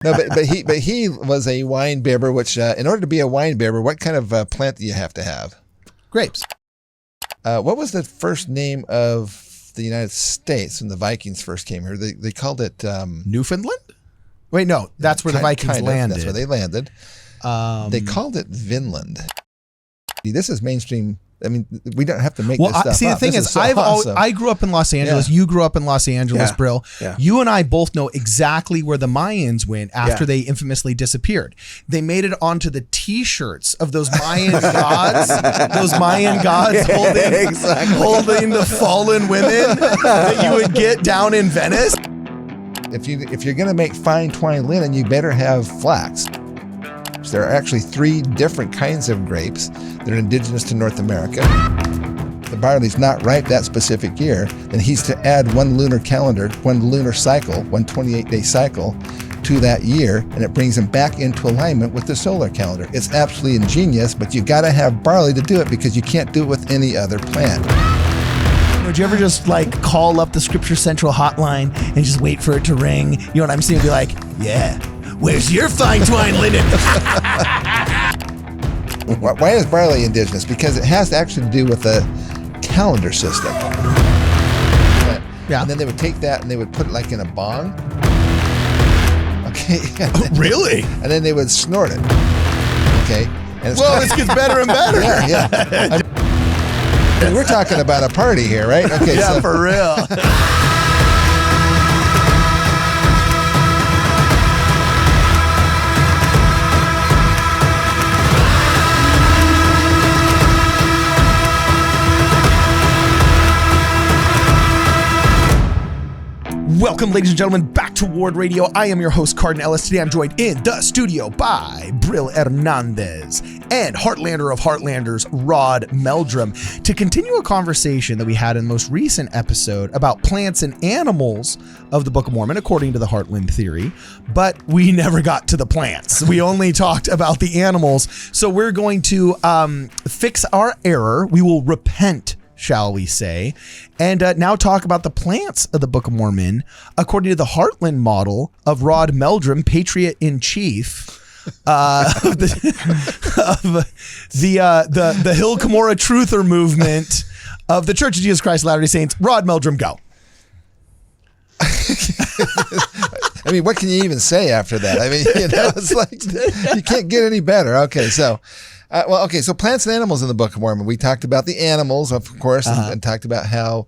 No, but he was a wine bibber, which in order to be a wine bibber, what kind of plant do you have to have? Grapes. What was the first name of the United States when the Vikings first came here? They called it Newfoundland? Wait, no, that's where the Vikings landed. That's where they landed. They called it Vinland. This is mainstream. I mean, we don't have to make this stuff up. See, the thing is, so awesome. I grew up in Los Angeles. Yeah. You grew up in Los Angeles, Yeah. Brill. Yeah. You and I both know exactly where the Mayans went after they infamously disappeared. They made it onto the T-shirts of those Mayan gods. Those Mayan gods holding the fallen women that you would get down in Venice. If you're going to make fine twined linen, you better have flax. There are actually 3 different kinds of grapes that are indigenous to North America. The barley's not ripe that specific year, then he's to add one lunar cycle, one 28-day cycle to that year, and it brings him back into alignment with the solar calendar. It's absolutely ingenious, but you got to have barley to do it because you can't do it with any other plant. Would you ever just call up the Scripture Central hotline and just wait for it to ring? You know what I'm saying? Be like, yeah. Where's your fine twine linen? Why is barley indigenous? Because it has actually to do with the calendar system. Yeah. And then they would take that and they would put it in a bong. Okay. Really? And then they would snort it. Okay. And This gets better and better. Yeah. I mean, we're talking about a party here, right? Okay. Yeah, for real. Welcome, ladies and gentlemen, back to WardRadio. I am your host, Cardin Ellis. Today I'm joined in the studio by Brill Hernandez and Heartlander of Heartlanders, Rod Meldrum, to continue a conversation that we had in the most recent episode about plants and animals of the Book of Mormon, according to the Heartland theory. But we never got to the plants. We only talked about the animals. So we're going to fix our error. We will repent, shall we say, and now talk about the plants of the Book of Mormon according to the Heartland model of Rod Meldrum, Patriot-in-Chief of the Hill Cumorah Truther movement of the Church of Jesus Christ of Latter-day Saints. Rod Meldrum, go. I mean, what can you even say after that? I mean, it's like you can't get any better. Okay, so. So plants and animals in the Book of Mormon. We talked about the animals, of course, and talked about how,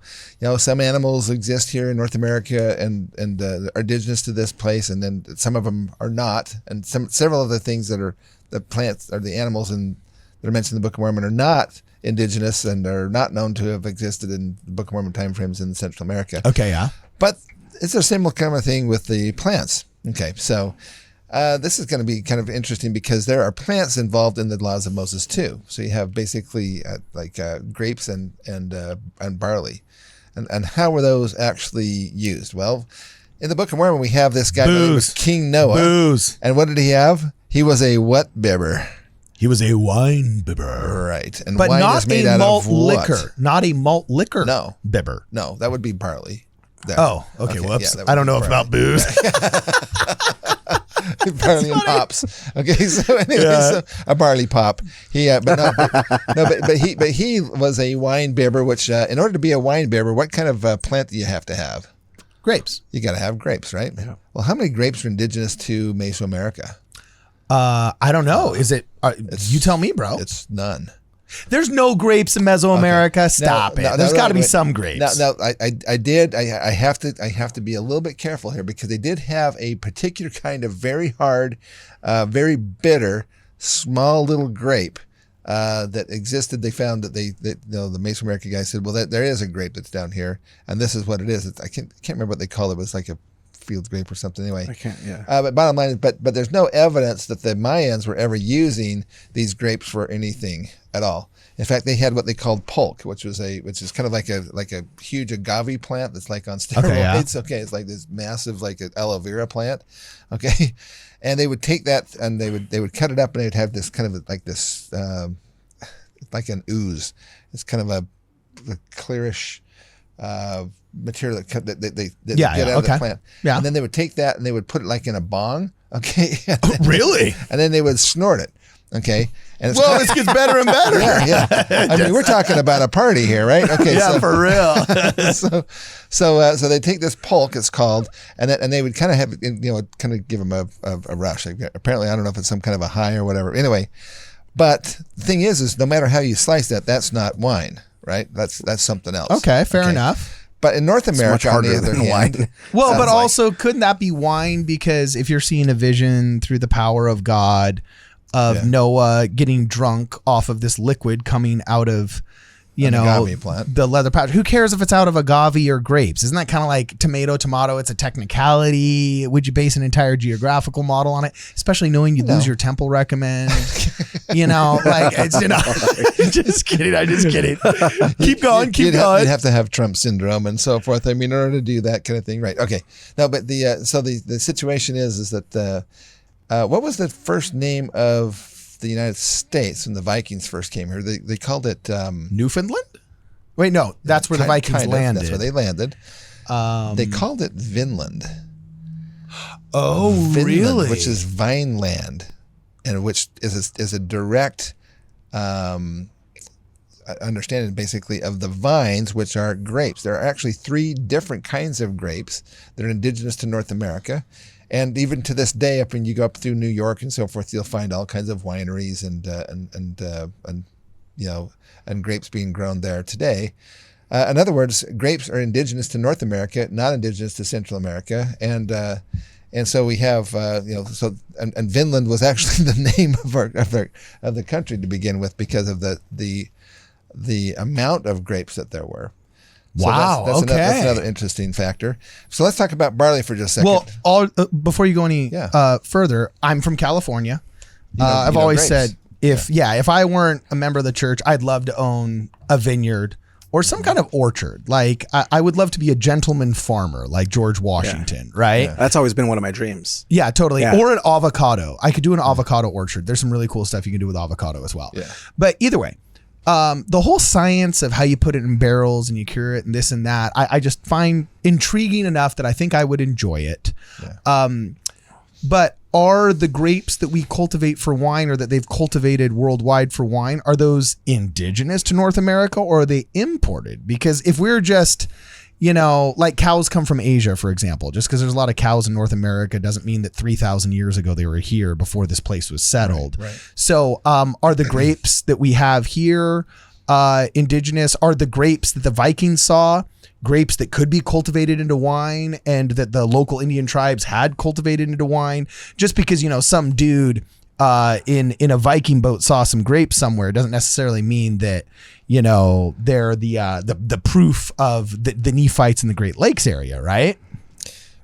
some animals exist here in North America and are indigenous to this place, and then some of them are not, and several of the things that are the plants or the animals that are mentioned in the Book of Mormon are not indigenous and are not known to have existed in the Book of Mormon timeframes in Central America. Okay, yeah. But it's a similar kind of thing with the plants. Okay, so. This is going to be kind of interesting because there are plants involved in the laws of Moses too. So you have basically grapes and barley, and how were those actually used? Well, in the Book of Mormon we have this guy named King Noah. Booze. And what did he have? He was a what bibber? He was a wine bibber. Right, and but wine not is made a out malt of what? liquor. Not a malt liquor. No bibber. No, that would be barley. There. Oh, okay. Whoops. Yeah, I don't know about booze. Barley and pops. Okay, so anyway, so a barley pop. He, but he was a wine bibber. Which, in order to be a wine bibber, what kind of plant do you have to have? Grapes. You got to have grapes, right? Yeah. Well, how many grapes are indigenous to Mesoamerica? I don't know. Is it? You tell me, bro. It's none. There's no grapes in Mesoamerica. Okay. Stop it. There's got to be some grapes. Now, I have to be a little bit careful here because they did have a particular kind of very hard, very bitter, small little grape that existed. They found that the Mesoamerica guy said, well, there is a grape that's down here, and this is what it is. I can't remember what they call it. It was like a field grape or something. Anyway, I can't. Yeah. But bottom line is, but there's no evidence that the Mayans were ever using these grapes for anything at all. In fact, they had what they called pulque, which is kind of like a huge agave plant that's like on steroids. Okay, it's like this massive like an aloe vera plant. Okay, and they would take that and they would cut it up and they would have this kind of like this like an ooze. It's kind of a clearish material that they get out of the plant. Yeah. And then they would take that and they would put it like in a bong. Okay. Really? And then they would snort it. Okay. And Well, this gets better and better. yeah. I mean, we're talking about a party here, right? Okay. Yeah, for real. So they take this pulque, it's called, and they would kind of have, kind of give them a rush. Apparently, I don't know if it's some kind of a high or whatever. Anyway, but the thing is no matter how you slice that, that's not wine, right? That's something else. Okay, fair enough. But in North America, on the other hand, well, but also couldn't that be wine? Because if you're seeing a vision through the power of God of Noah getting drunk off of this liquid coming out of, agave plant. The leather pouch. Who cares if it's out of agave or grapes? Isn't that kind of like tomato? It's a technicality. Would you base an entire geographical model on it? Especially knowing you lose your temple recommend. It's, just kidding. I'm just kidding. Keep going. You'd have to have Trump syndrome and so forth. I mean, in order to do that kind of thing. Right. Okay. No, but the situation is that what was the first name of the United States when the Vikings first came here? They called it Newfoundland. Wait, no, that's where the Vikings landed. That's where they landed. They called it Vinland. Oh, Vinland, really? Which is Vineland, and which is a direct understanding, basically, of the vines, which are grapes. There are actually 3 different kinds of grapes that are indigenous to North America. And even to this day, when you go up through New York and so forth, you'll find all kinds of wineries and grapes being grown there today. In other words, grapes are indigenous to North America, not indigenous to Central America, and so we have and Vinland was actually the name of the country to begin with because of the amount of grapes that there were. So wow. That's another interesting factor. So let's talk about barley for just a second. Well, before you go any further, I'm from California. I've always said if I weren't a member of the church, I'd love to own a vineyard or some kind of orchard. Like I would love to be a gentleman farmer like George Washington, right? Yeah. That's always been one of my dreams. Yeah, totally. Yeah. Or an avocado. I could do an avocado orchard. There's some really cool stuff you can do with avocado as well. Yeah. But either way, the whole science of how you put it in barrels and you cure it and this and that, I just find intriguing enough that I think I would enjoy it. Yeah. But are the grapes that we cultivate for wine or that they've cultivated worldwide for wine, are those indigenous to North America or are they imported? Because if we're just, like cows come from Asia, for example, just because there's a lot of cows in North America doesn't mean that 3,000 years ago they were here before this place was settled. Right. So are the grapes that we have here indigenous? Are the grapes that the Vikings saw grapes that could be cultivated into wine and that the local Indian tribes had cultivated into wine? Just because, some dude in a Viking boat saw some grapes somewhere doesn't necessarily mean that, they're the proof of the Nephites in the Great Lakes area, right?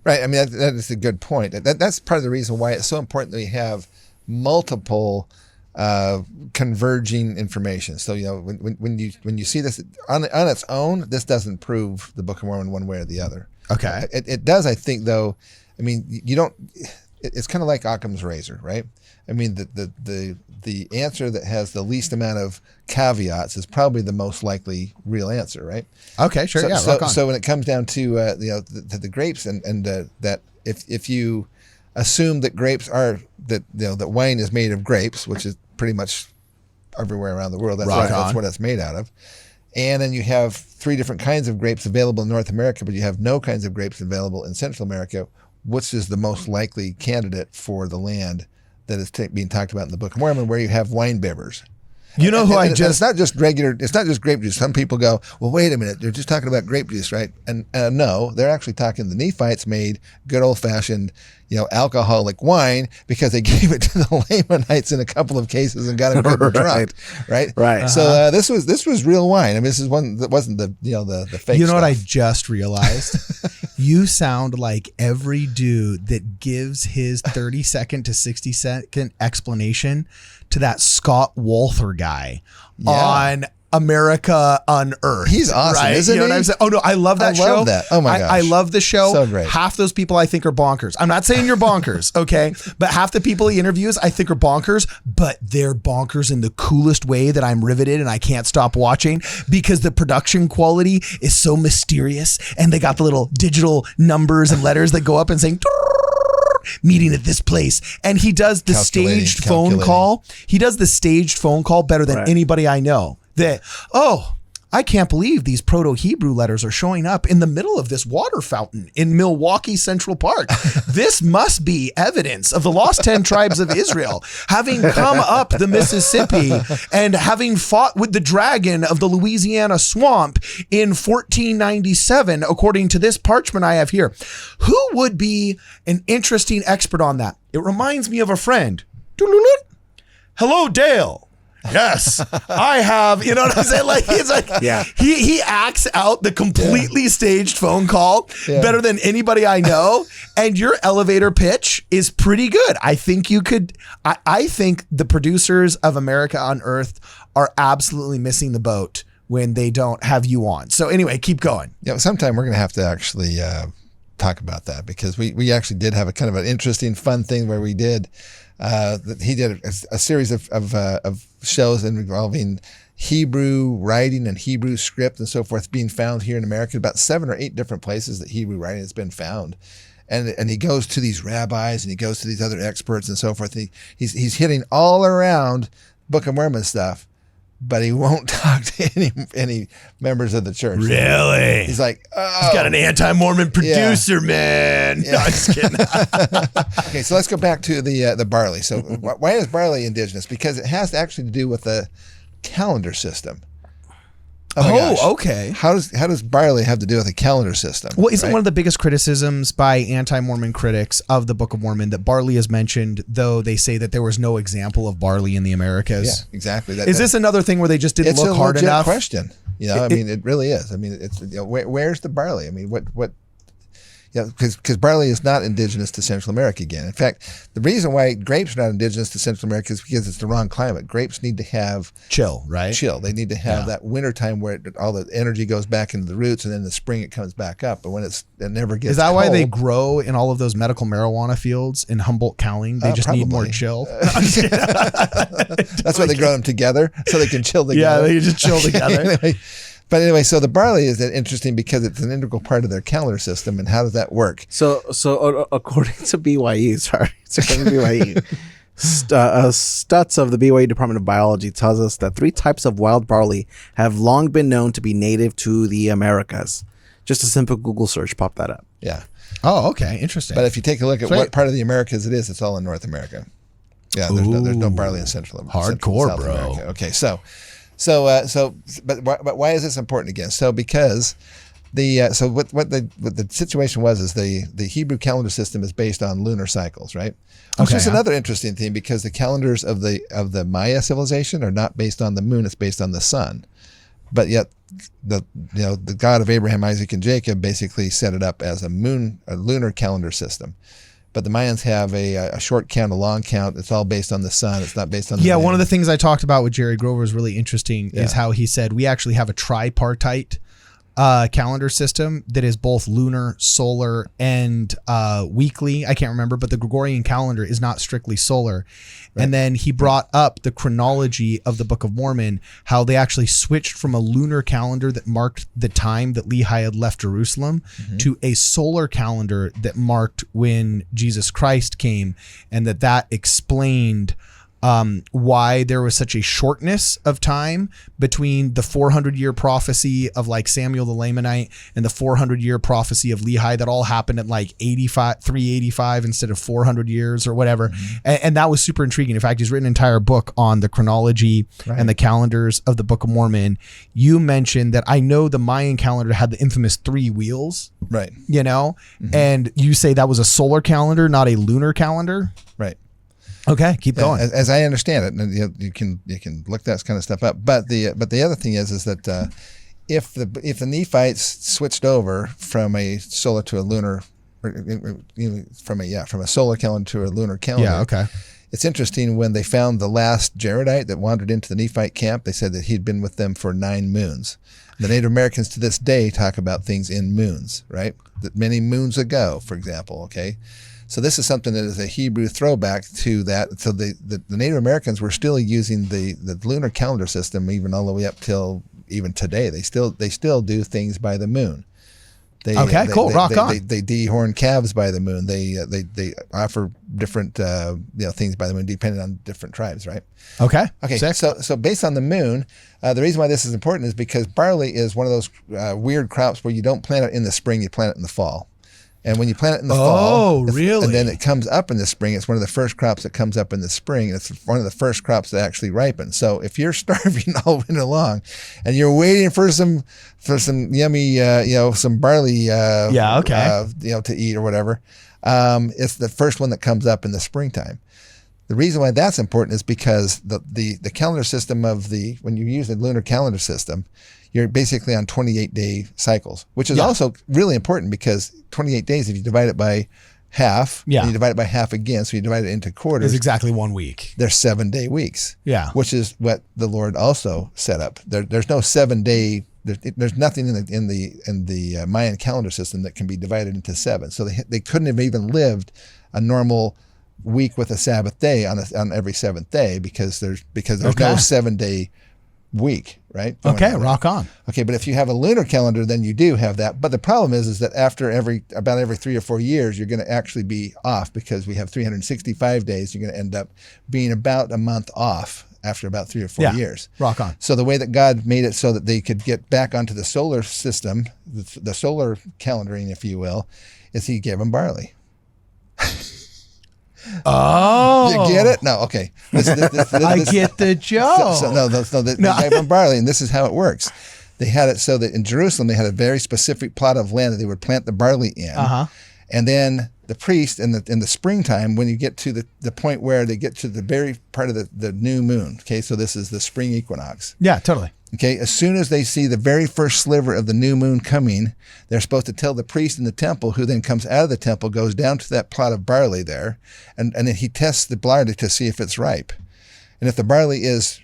Right. I mean, that is a good point. That's part of the reason why it's so important that we have multiple converging information. So when you see this on its own, this doesn't prove the Book of Mormon one way or the other. Okay. It does, I think, though. I mean, you don't. It's kind of like Occam's razor, right? I mean, the answer that has the least amount of caveats is probably the most likely real answer, right? Okay, sure. So when it comes down to the grapes and that if you assume that grapes are that wine is made of grapes, which is pretty much everywhere around the world. That's what it's made out of. And then you have 3 different kinds of grapes available in North America, but you have no kinds of grapes available in Central America. Which is the most likely candidate for the land that is being talked about in the Book of Mormon, where you have wine bibbers? It's not just grape juice. Some people go, well, wait a minute, they're just talking about grape juice, right? And no, they're actually talking the Nephites made good old fashioned, alcoholic wine because they gave it to the Lamanites in a couple of cases and got them good drunk, right? Right. So this was real wine. I mean, this is one that wasn't the fake. You know stuff. what I just realized? You sound like every dude that gives his 30-second to 60-second explanation to that Scott Walther guy on America Unearthed. He's awesome, right? isn't he? What I'm saying? Oh no, I love that show. I love that. Oh my gosh. I love the show. So great. Half those people I think are bonkers. I'm not saying you're bonkers, okay? But half the people he interviews I think are bonkers, but they're bonkers in the coolest way that I'm riveted and I can't stop watching because the production quality is so mysterious and they got the little digital numbers and letters that go up and saying meeting at this place. And he does the staged phone call. He does the staged phone call better than anybody I know. That, I can't believe these Proto-Hebrew letters are showing up in the middle of this water fountain in Milwaukee Central Park. This must be evidence of the lost 10 tribes of Israel having come up the Mississippi and having fought with the dragon of the Louisiana swamp in 1497, according to this parchment I have here. Who would be an interesting expert on that? It reminds me of a friend. Hello, Dale. Yes, I have. You know what I'm saying? Like, he's like, he acts out the completely staged phone call better than anybody I know. And your elevator pitch is pretty good. I think you could. I think the producers of America on Earth are absolutely missing the boat when they don't have you on. So anyway, keep going. Yeah, sometime we're going to have to actually talk about that, because we actually did have a kind of an interesting, fun thing where we did. He did a series of shows involving Hebrew writing and Hebrew script and so forth being found here in America. About 7 or 8 different places that Hebrew writing has been found. And he goes to these rabbis and he goes to these other experts and so forth. He's hitting all around Book of Mormon stuff, but he won't talk to any members of the church. Really? He's like, he's got an anti-Mormon producer, man. Yeah. No, I'm just kidding. Okay, so let's go back to the barley. So why is barley indigenous? Because it has actually to do with the calendar system. Okay. How does barley have to do with a calendar system? Well, isn't one of the biggest criticisms by anti-Mormon critics of the Book of Mormon that barley is mentioned, though they say that there was no example of barley in the Americas? Yeah, exactly. Is this another thing where they just didn't look hard enough? It's a legit question. You know, it really is. I mean, it's where's the barley? I mean, what? Yeah, because barley is not indigenous to Central America again. In fact, the reason why grapes are not indigenous to Central America is because it's the wrong climate. Grapes need to have chill, right? Chill. They need to have that winter time where all the energy goes back into the roots, and then in the spring it comes back up. But when it never gets Is that cold, why they grow in all of those medical marijuana fields in Humboldt-Cowling? They just need more chill. That's why they grow them together, so they can chill together. Yeah, they just chill together. Anyway, so the barley is interesting because it's an integral part of their calendar system. And how does that work? So according to BYU, Stutz of the BYU Department of Biology tells us that 3 types of wild barley have long been known to be native to the Americas. Just a simple Google search popped that up. Yeah. Oh, okay. Interesting. But if you take a look at what part of the Americas it is, it's all in North America. Yeah, there's no barley in Central America. Hardcore, South bro. America. Okay, but why is this important again? So because what the situation was is the Hebrew calendar system is based on lunar cycles, right? Which is another interesting thing, because the calendars of the Maya civilization are not based on the moon; it's based on the sun. But yet, the God of Abraham, Isaac, and Jacob basically set it up as a lunar calendar system. But the Mayans have a short count, a long count. It's all based on the sun. It's not based on the moon. One of the things I talked about with Jerry Grover is really interesting is how he said we actually have a tripartite calendar system that is both lunar, solar, and weekly. I can't remember, but the Gregorian calendar is not strictly solar. Right. And then he brought up the chronology of the Book of Mormon, how they actually switched from a lunar calendar that marked the time that Lehi had left Jerusalem to a solar calendar that marked when Jesus Christ came, and that explained why there was such a shortness of time between the 400-year prophecy of like Samuel the Lamanite and the 400-year prophecy of Lehi that all happened at like 385 instead of 400 years or whatever. And that was super intriguing. In fact, he's written an entire book on the chronology and the calendars of the Book of Mormon. You mentioned that I know the Mayan calendar had the infamous 3 wheels, right? And you say that was a solar calendar, not a lunar calendar, right? Okay, keep going. As I understand it, and you can look that kind of stuff up. But the other thing is that if the Nephites switched over from a solar to a lunar, from a solar calendar to a lunar calendar. Yeah. Okay. It's interesting, when they found the last Jaredite that wandered into the Nephite camp, they said that he'd been with them for 9 moons. The Native Americans to this day talk about things in moons, right? That many moons ago, for example. Okay. So this is something that is a Hebrew throwback to that. So the Native Americans were still using the lunar calendar system even all the way up till even today. They still do things by the moon. Cool. Rock on. They dehorn calves by the moon. They offer different things by the moon depending on different tribes, right? Okay. Sick. So based on the moon, the reason why this is important is because barley is one of those weird crops where you don't plant it in the spring, you plant it in the fall. And when you plant it in the fall, really? And then it comes up in the spring. It's one of the first crops that comes up in the spring. It's one of the first crops that actually ripen. So if you're starving all winter long, and you're waiting for some yummy, some barley, to eat or whatever, it's the first one that comes up in the springtime. The reason why that's important is because the calendar system when you use the lunar calendar system, you're basically on 28-day cycles, which is also really important because 28 days, if you divide it by half, and you divide it by half again, so you divide it into quarters. It's exactly 1 week. They're 7-day weeks. Yeah. Which is what the Lord also set up. There's no 7-day. There's nothing in the Mayan calendar system that can be divided into 7. So they couldn't have even lived a normal week with a Sabbath day on every 7th day because there's no 7-day week, right? Okay, rock on. Okay, but if you have a lunar calendar, then you do have that. But the problem is that after about every 3 or 4 years, you're going to actually be off because we have 365 days. You're going to end up being about a month off after about 3 or 4 years. Rock on. So the way that God made it so that they could get back onto the solar system, the solar calendaring, if you will, is He gave them barley. Oh, you get it? No, okay. I get the joke. They gave them barley, and this is how it works. They had it so that in Jerusalem they had a very specific plot of land that they would plant the barley in, and then the priest in the springtime, when you get to the point where they get to the very part of the new moon. Okay, so this is the spring equinox. Yeah, totally. Okay, as soon as they see the very first sliver of the new moon coming, they're supposed to tell the priest in the temple, who then comes out of the temple, goes down to that plot of barley there, and then he tests the barley to see if it's ripe. And if the barley is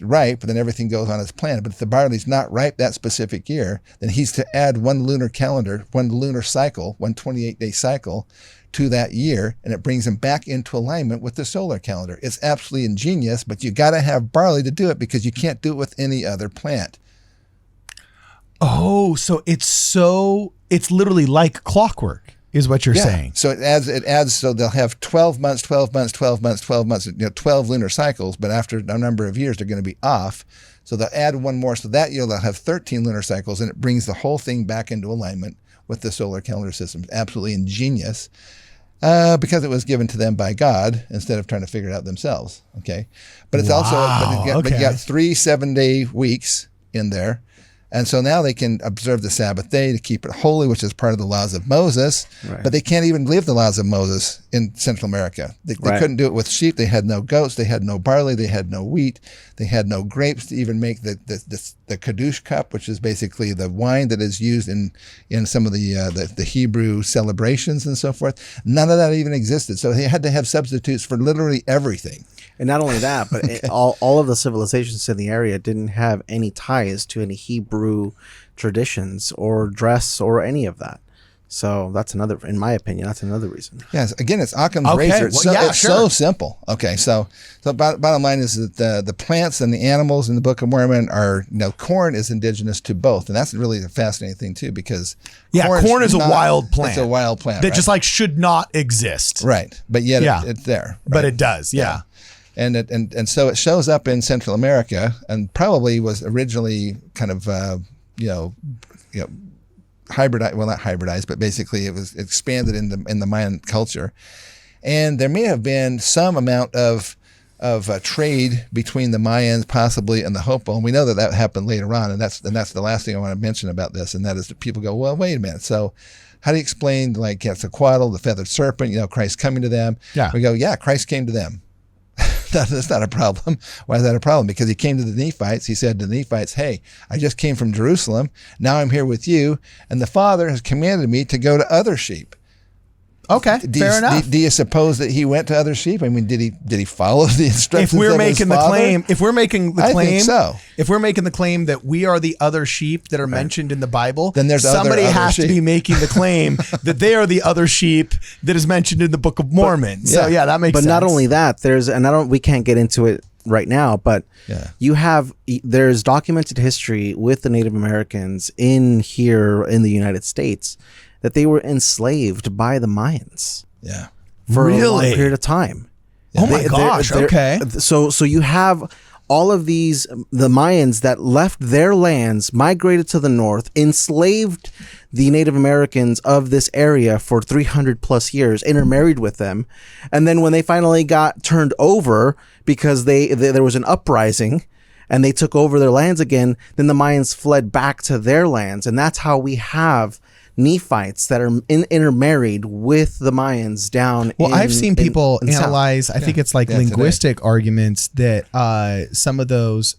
ripe, then everything goes on as planned. But if the barley's not ripe that specific year, then he's to add one lunar cycle, one 28-day cycle to that year, and it brings him back into alignment with the solar calendar. It's absolutely ingenious, but you got to have barley to do it because you can't do it with any other plant. Oh, so it's literally like clockwork, is what you're saying. So it adds. So they'll have 12 months, 12 months, 12 months, 12 months. 12 lunar cycles, but after a number of years, they're going to be off. So they'll add one more. So that year they'll have 13 lunar cycles, and it brings the whole thing back into alignment with the solar calendar system. Absolutely ingenious. Because it was given to them by God instead of trying to figure it out themselves. Okay. But it's also, but you got 3 7-day weeks in there. And so now they can observe the Sabbath day to keep it holy, which is part of the laws of Moses. Right. But they can't even live the laws of Moses in Central America. They couldn't do it with sheep. They had no goats. They had no barley. They had no wheat. They had no grapes to even make the Kadush cup, which is basically the wine that is used in some of the Hebrew celebrations and so forth. None of that even existed. So they had to have substitutes for literally everything. And not only that, but all of the civilizations in the area didn't have any ties to any Hebrew traditions or dress or any of that. So that's another, in my opinion, that's another reason. Yes, again, it's Occam's razor. It's so simple. Okay, so bottom line is that the plants and the animals in the Book of Mormon are, corn is indigenous to both, and that's really a fascinating thing too, because corn is a wild plant. It's a wild plant that just should not exist. Right, but yet it's there. Right? But it does, yeah. And so it shows up in Central America, and probably was originally kind of hybridized. Well, not hybridized, but basically it was expanded in the Mayan culture. And there may have been some amount of trade between the Mayans possibly and the Hopo, and we know that happened later on. And that's the last thing I want to mention about this, and that is that people go, well, wait a minute, so how do you explain Quetzalcoatl, the feathered serpent? Christ coming to them. Yeah. We go, Christ came to them. That's not a problem. Why is that a problem? Because he came to the Nephites. He said to the Nephites, hey, I just came from Jerusalem. Now I'm here with you. And the Father has commanded me to go to other sheep. Okay, fair enough. Do you suppose that he went to other sheep? I mean, did he follow the instructions? If we're making the claim, I think so. If we're making the claim that we are the other sheep that are mentioned in the Bible, then there's somebody other has sheep to be making the claim that they are the other sheep that is mentioned in the Book of Mormon. That makes sense. But not only that, we can't get into it right now, but Yeah. there's documented history with the Native Americans here in the United States that they were enslaved by the Mayans Yeah. for a long Really? period of time. Oh my gosh. Okay. So you have all of these, the Mayans that left their lands, migrated to the north, enslaved the Native Americans of this area for 300 plus years, intermarried with them. And then when they finally got turned over because there was an uprising and they took over their lands again, then the Mayans fled back to their lands. And that's how we have Nephites that are intermarried with the Mayans down. Well, I've seen people in analyze, I think it's like linguistic arguments that some of those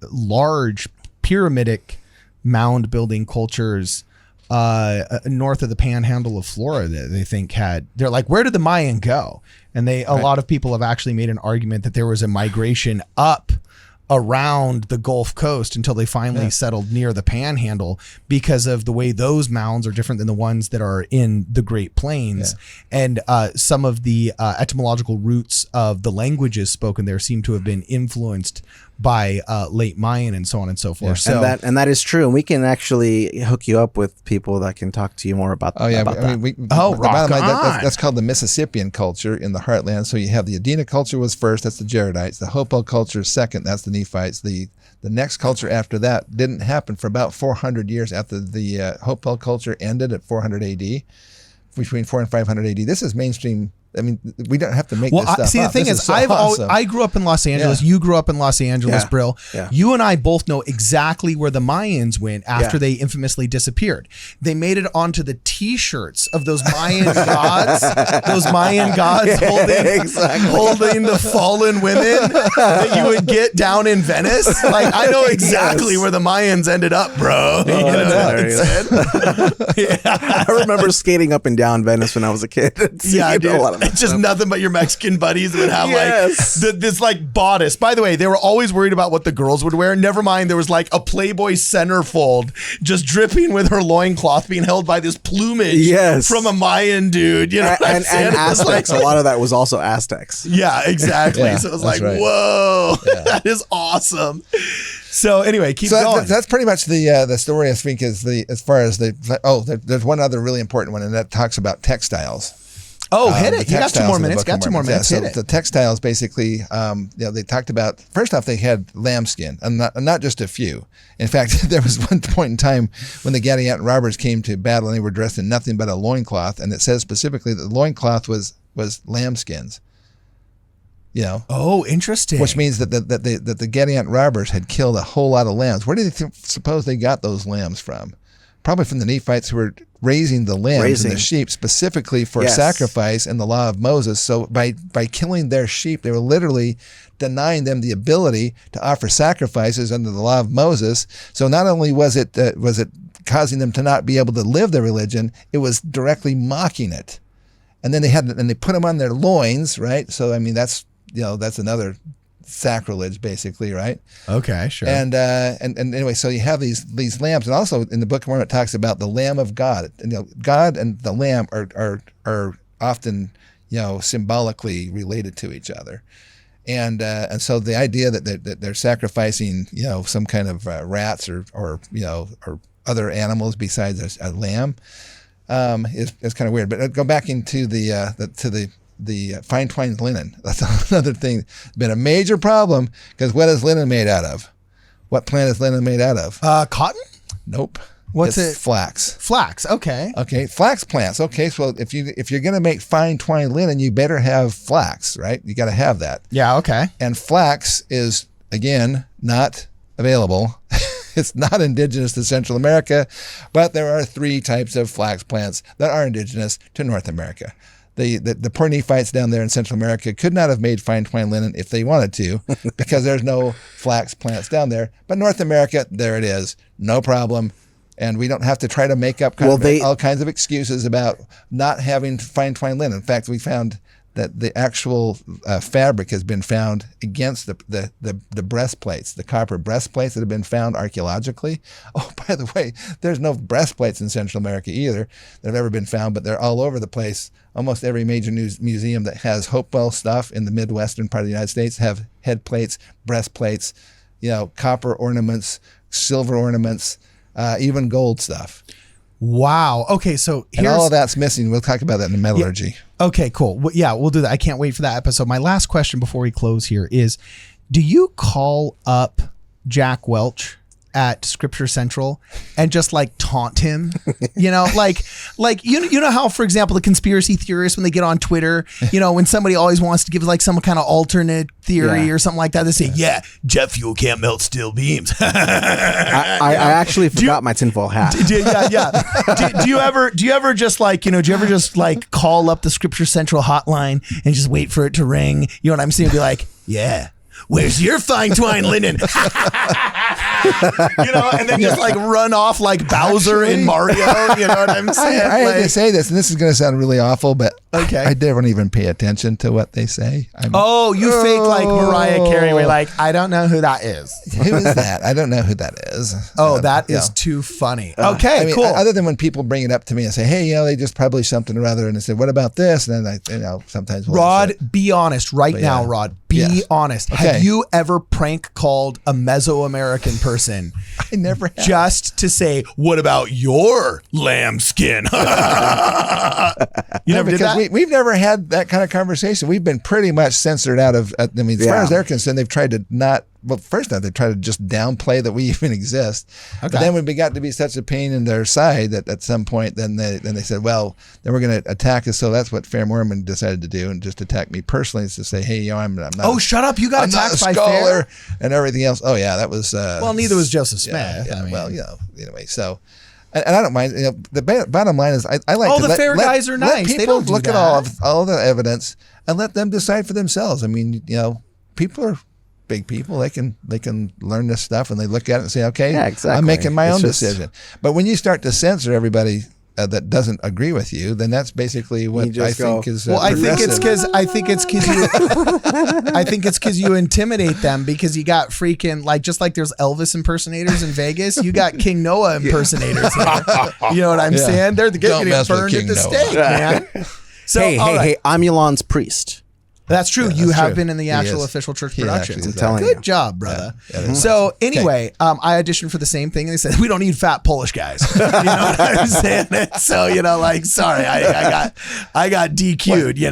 large pyramidic mound building cultures north of the panhandle of Florida, they think they're like, where did the Mayan go? And a lot of people have actually made an argument that there was a migration up around the Gulf Coast until they finally settled near the Panhandle, because of the way those mounds are different than the ones that are in the Great Plains. And some of the etymological roots of the languages spoken there seem to have been influenced by late Mayan and so on and so forth. So that is true, and we can actually hook you up with people that can talk to you more about. Oh yeah, about that. rock on. That's called the Mississippian culture in the heartland. So you have the Adena culture was first. That's the Jaredites. The Hopewell culture is second. That's the Nephites. The next culture after that didn't happen for about 400 years after the Hopewell culture ended at 400 AD. Between 400 and 500 AD. This is mainstream. I mean, we don't have to make this stuff see, the up. thing This is, so awesome. I grew up in Los Angeles. You grew up in Los Angeles, Brill. Yeah. You and I both know exactly where the Mayans went after they infamously disappeared. They made it onto the T-shirts of those Mayan gods, holding the fallen women that you would get down in Venice. Like, I know exactly where the Mayans ended up, bro. You know what I'm saying? I remember skating up and down Venice when I was a kid. Yeah, dude. It's just nothing but your Mexican buddies would have like this like bodice. By the way, they were always worried about what the girls would wear. Never mind, there was like a Playboy centerfold just dripping with her loincloth being held by this plumage from a Mayan dude. You know, and Aztecs. A lot of that was also Aztecs. Yeah, exactly. Yeah, so it was like, right. whoa, that is awesome. So anyway, keep going. That's pretty much the story. I think there's one other really important one, and that talks about textiles. Oh, hit it. You got 2 more minutes. Hit it. The textiles basically, they talked about, first off, they had lambskin, and not just a few. In fact, there was one point in time when the Gadianton robbers came to battle and they were dressed in nothing but a loincloth, and it says specifically that the loincloth was lambskins. You know? Oh, interesting. Which means that the Gadianton robbers had killed a whole lot of lambs. Where do they suppose they got those lambs from? Probably from the Nephites who were raising the lambs and the sheep specifically for sacrifice in the law of Moses. So by killing their sheep, they were literally denying them the ability to offer sacrifices under the law of Moses. So not only was it causing them to not be able to live their religion, it was directly mocking it. And then they put them on their loins, right? So I mean that's another sacrilege, basically, right? Okay, sure. And anyway, so you have these lambs, and also in the Book of Mormon it talks about the Lamb of God. And, God and the Lamb are often symbolically related to each other, and so the idea that they're sacrificing some kind of rats or other animals besides a lamb is kind of weird. But go back into the fine twined linen. That's another thing. Been a major problem, because what is linen made out of? What plant is linen made out of? Cotton? Nope. What's it's it? Flax. Flax. Okay. Okay. Flax plants. Okay. So if you're going to make fine twined linen, you better have flax, right? You got to have that. Yeah. Okay. And flax is, again, not available. It's not indigenous to Central America, but there are 3 types of flax plants that are indigenous to North America. The poor Nephites down there in Central America could not have made fine twined linen if they wanted to, because there's no flax plants down there. But North America, there it is, no problem. And we don't have to try to make up all kinds of excuses about not having fine twined linen. In fact, we found that the actual fabric has been found against the breastplates, the copper breastplates that have been found archaeologically. Oh, by the way, there's no breastplates in Central America either that have ever been found, but they're all over the place. Almost every major museum that has Hopewell stuff in the Midwestern part of the United States have head plates, breastplates, copper ornaments, silver ornaments, even gold stuff. Wow. Okay, so and all of that's missing. We'll talk about that in metallurgy. Yeah. Okay, cool. Well, yeah, we'll do that. I can't wait for that episode. My last question before we close here is, do you call up Jack Welch at Scripture Central and just like taunt him? You know how, for example, the conspiracy theorists, when they get on Twitter, when somebody always wants to give like some kind of alternate theory or something like that, they say, jet fuel can't melt steel beams. I actually forgot my tinfoil hat. Do you ever just call up the Scripture Central hotline and just wait for it to ring? You know what I'm saying? Be like, yeah. Where's your fine twine linen? And then just like run off like Bowser in Mario. You know what I'm saying? I had to say this, and this is going to sound really awful, but I don't even pay attention to what they say. You fake like Mariah Carey. We're like, I don't know who that is. Who is that? I don't know who that is. That is too funny. Okay, cool. Other than when people bring it up to me and say, hey, they just published something or other, and they say, what about this? And then sometimes Rod, be honest now, Rod. Be honest. Okay. Have you ever prank called a Mesoamerican person? I never have. Just to say, what about your lambskin? You never did that? We've never had that kind of conversation. We've been pretty much censored out of, as far as they're concerned, they've tried to not, first off, they tried to just downplay that we even exist. Okay. But then when we got to be such a pain in their side that at some point, then they said, well, then we're going to attack us. So that's what Fair Mormon decided to do, and just attack me personally, is to say, hey, I'm not. Oh, shut up! You got attacked by scholar Fair and everything else. Oh yeah, that was. Neither was Joseph Smith. Anyway, so. And I don't mind. The bottom line is, I like. The Fair guys are nice. Let people they don't look at all the evidence and let them decide for themselves. I mean, people are big people. They can learn this stuff, and they look at it and say, okay, exactly. I'm making my own decision. But when you start to censor everybody that doesn't agree with you, then that's basically what I think is. I think it's because you intimidate them, because you got freaking just like there's Elvis impersonators in Vegas, you got King Noah impersonators here. You know what I'm saying? They're getting burned at the stake, man. So hey, I'm Elon's priest. That's true. You have been in the actual official church productions. I'm telling you. Good job, brother. So anyway, I auditioned for the same thing, and they said, we don't need fat Polish guys. You know what I'm saying? So, sorry, I got DQ'd, You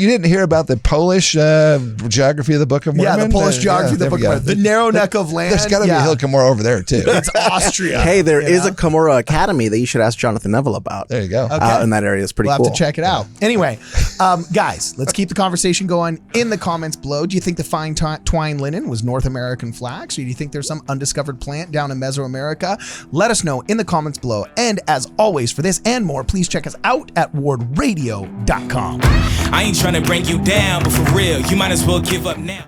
didn't hear about the Polish geography of the Book of Mormon? Yeah, the Polish geography of the Book of Mormon. The narrow neck of land. There's got to be a Hill Cumorah over there, too. It's Austria. Hey, there is a Cumorah Academy that you should ask Jonathan Neville about. There you go. Out in that area. It's pretty cool. We'll have to check it out. Anyway, guys, let's keep the conversation going in the comments below. Do you think the fine twine linen was North American flax, or do you think there's some undiscovered plant down in Mesoamerica? Let us know in the comments below. And as always, for this and more, please check us out at WardRadio.com. I ain't trying to bring you down, but for real, you might as well give up now.